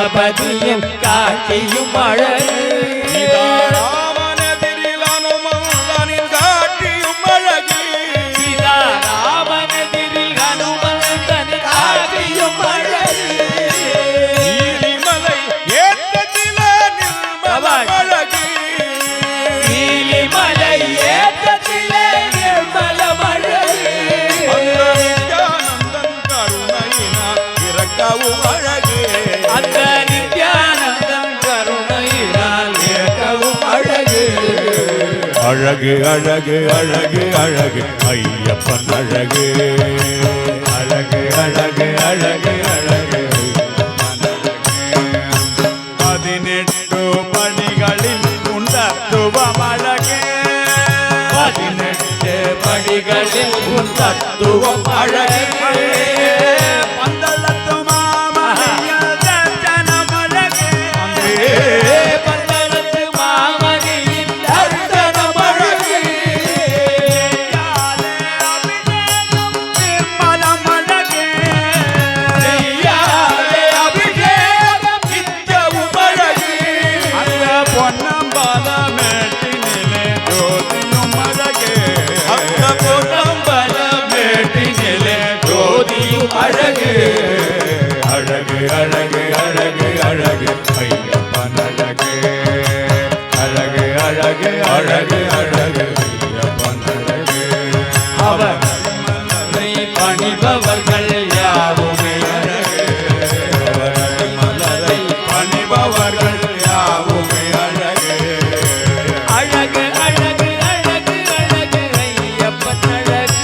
கணபதியும் காட்டியும் அழகு அழகு அழகு அழகு அழகு ஐயப்பன் அழகு அழகு அழகு அழகு அழகு 18 படிகளில் உண்டத்துவம் அழகு 18 படிகளில் உண்டத்துவம் அழகு அழகு அழகு அழகு அழகு அழகு ஐயப்பன் அழகு அழகு அழகு அழகு அழகு ஐயப்பன் அழகு அவர் பணிபவர்கள் யாவுமே அழகு மலரை பணிபவர்கள் யாவுமே அழகு அழகு அழகு அழகு அழகு ஐயப்பன் அழகு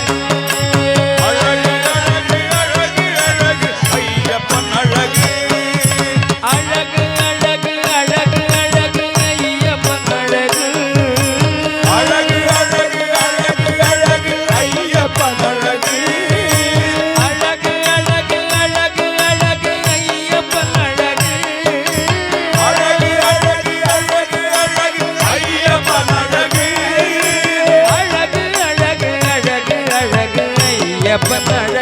ஐயப்பன் அழகு